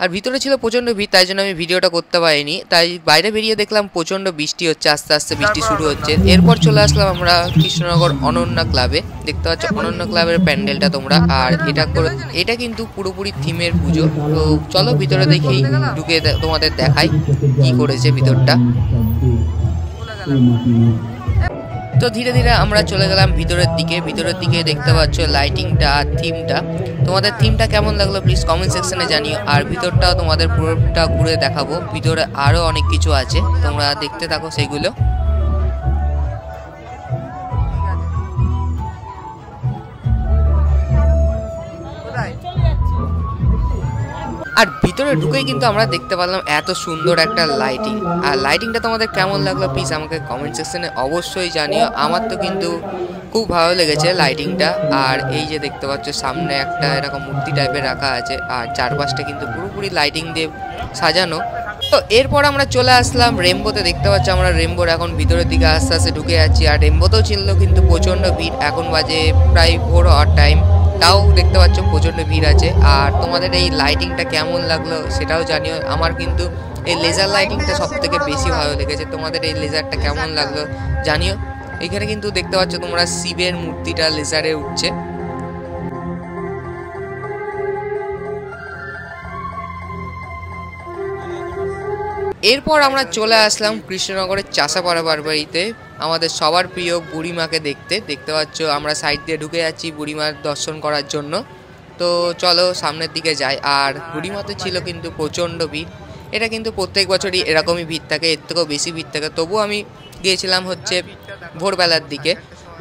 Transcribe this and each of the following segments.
আর ভিতরে ছিল প্রচণ্ড ভিড়, তাই জন্য আমি ভিডিওটা করতে পারিনি। তাই বাইরে বেরিয়ে দেখলাম প্রচণ্ড বৃষ্টি হচ্ছে, আস্তে আস্তে বৃষ্টি শুরু হচ্ছে। এরপর চলে আসলাম আমরা কৃষ্ণনগর অনন্যা ক্লাবে। দেখতে পাচ্ছ অনন্যা ক্লাবের প্যান্ডেলটা তোমরা। আর এটা কিন্তু পুরোপুরি থিমের পুজো। তো চলো ভিতরে দেখেই ঢুকে তোমাদের দেখাই কি করেছে ভিতরটা। তো ধীরে ধীরে আমরা চলে গেলাম ভিতরের দিকে দেখতে পাচ্ছ লাইটিংটা আর থিমটা। তোমাদের থিমটা কেমন লাগলো প্লিজ কমেন্ট সেকশনে জানিও। আর ভিতরটাও তোমাদের পুরোটা ঘুরে দেখাবো, ভিতরে আরও অনেক কিছু আছে, তোমরা দেখতে থাকো সেগুলো। আর ভিতরে ঢুকেই কিন্তু আমরা দেখতে পেলাম এত সুন্দর একটা লাইটিং। আর লাইটিংটা তোমাদের কেমন লাগলো প্লিজ আমাকে কমেন্ট সেকশনে অবশ্যই জানিও। আমার তো কিন্তু খুব ভালো লেগেছে লাইটিংটা। আর এই যে দেখতে পাচ্ছ সামনে একটা এরকম মূর্তি টাইপের রাখা আছে, আর চারপাশটা কিন্তু পুরোপুরি লাইটিং দিয়ে সাজানো। তো এরপর আমরা চলে আসলাম রেমবোতে। দেখতে পাচ্ছ আমরা রেমবোর এখন ভিতরের দিকে আস্তে আস্তে ঢুকে যাচ্ছি। আর রেমবোতেও ছিল কিন্তু প্রচণ্ড ভিড়, এখন বাজে প্রায় ভোর হওয়ার টাইম, তাও দেখতে পাচ্ছ প্রচণ্ড ভিড় আছে। আর তোমাদের এই লাইটিংটা কেমন লাগলো সেটাও জানিও। আমার কিন্তু এই লেজার লাইটিংটা সব থেকে বেশি ভালো লেগেছে, তোমাদের এই লেজারটা কেমন লাগলো জানিও। এখানে কিন্তু দেখতে পাচ্ছ তোমরা শিবের মূর্তিটা লেজারে উঠছে। এরপর আমরা চলে আসলাম কৃষ্ণনগরের চাষাপাড়া বারবাড়িতে, আমাদের সবার প্রিয় বুড়িমাকে দেখতে পাচ্ছ আমরা সাইড দিয়ে ঢুকে যাচ্ছি বুড়িমার দর্শন করার জন্য। তো চলো সামনের দিকে যাই। আর বুড়িমাতে ছিল কিন্তু প্রচণ্ড ভিড়, এটা কিন্তু প্রত্যেক বছরই এরকমই ভিড় থাকে, এর থেকেও বেশি ভিড় থাকে। তবুও আমি গিয়েছিলাম হচ্ছে ভোরবেলার দিকে।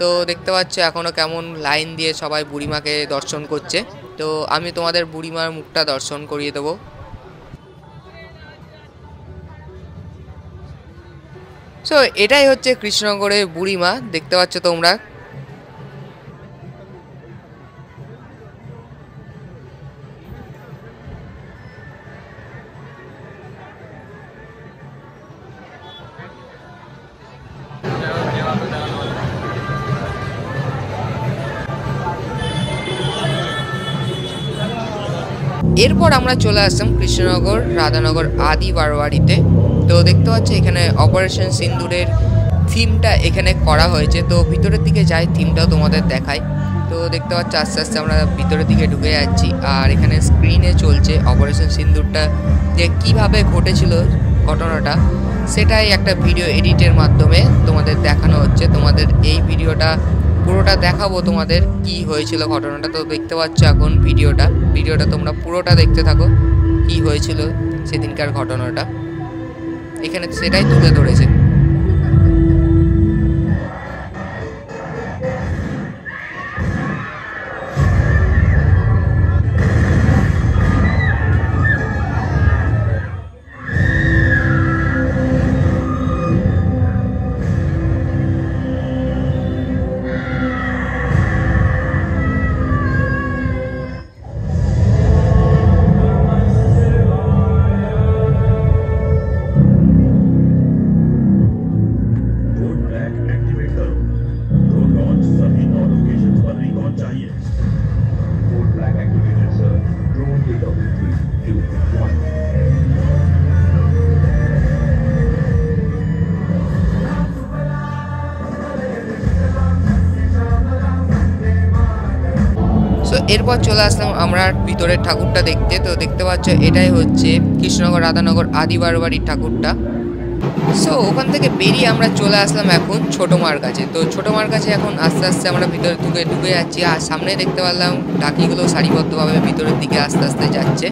তো দেখতে পাচ্ছ এখনও কেমন লাইন দিয়ে সবাই বুড়িমাকে দর্শন করছে। তো আমি তোমাদের বুড়িমার মুখটা দর্শন করিয়ে দেবো। সো এটাই হচ্ছে কৃষ্ণনগরের বুড়িমা, দেখতে পাচ্ছ তোমরা। এরপর আমরা চলে আসলাম কৃষ্ণনগর রাধানগর আদি বারোয়ারিতে। তো দেখতে পাচ্ছ এখানে অপারেশন সিন্দুরের থিমটা এখানে করা হয়েছে। তো ভিতরের দিকে যাই, থিমটাও তোমাদের দেখাই। তো দেখতে পাচ্ছ আস্তে আস্তে আমরা ভিতরের দিকে ঢুকে যাচ্ছি। আর এখানে স্ক্রিনে চলছে অপারেশন সিন্দুরটা যে কীভাবে ঘটেছিল ঘটনাটা, সেটাই একটা ভিডিও এডিটের মাধ্যমে তোমাদের দেখানো হচ্ছে। তোমাদের এই ভিডিওটা পুরোটা দেখাবো তোমাদের কি হয়েছিল ঘটনাটা। তো দেখতে পাচ্ছ এখন ভিডিওটা তোমরা পুরোটা দেখতে থাকো, কি হয়েছিল সেদিনকার ঘটনাটা এখানে সেটাই তুলে ধরেছে। এরপর চলে আসলাম আমরা ভিতরের ঠাকুরটা দেখতে। তো দেখতে পাচ্ছ এটাই হচ্ছে কৃষ্ণনগর রাধানগর আদি বারোয়ারির ঠাকুরটা। সো ওখান থেকে বেরিয়ে আমরা চলে আসলাম এখন ছোটো মার কাছে। তো ছোটো মার কাছে এখন আস্তে আস্তে আমরা ভিতরে ঢুকে যাচ্ছি। আর সামনে দেখতে পারলাম ডাকিগুলো সারিবদ্ধভাবে ভিতরের দিকে আস্তে আস্তে যাচ্ছে।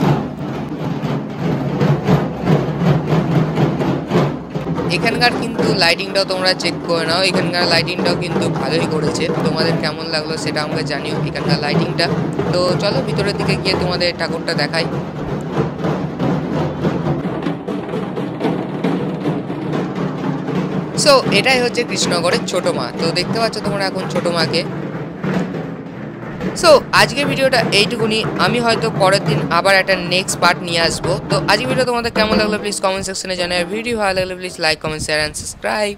এখানকার কিন্তু লাইটিংটাও তোমরা চেক করে নাও, এখানকার লাইটিংটাও কিন্তু ভালোই করেছে। তোমাদের কেমন লাগলো সেটা আমাকে জানিও এখানকার লাইটিংটা। তো চলো ভিতরের দিকে গিয়ে তোমাদের ঠাকুরটা দেখাই। সো এটাই হচ্ছে কৃষ্ণনগরের ছোটো মা। তো দেখতে পাচ্ছ তোমরা এখন ছোটো মাকে। সো আজকের ভিডিওটা এইটুকুনি, আমি হয়তো পরের দিন আবার একটা নেক্সট পার্ট নিয়ে আসবো। তো আজকের ভিডিও তোমাদের কেমন লাগলো প্লিজ কমেন্ট সেকশনে জানাও। ভিডিও ভালো লাগলে please like comment share and subscribe.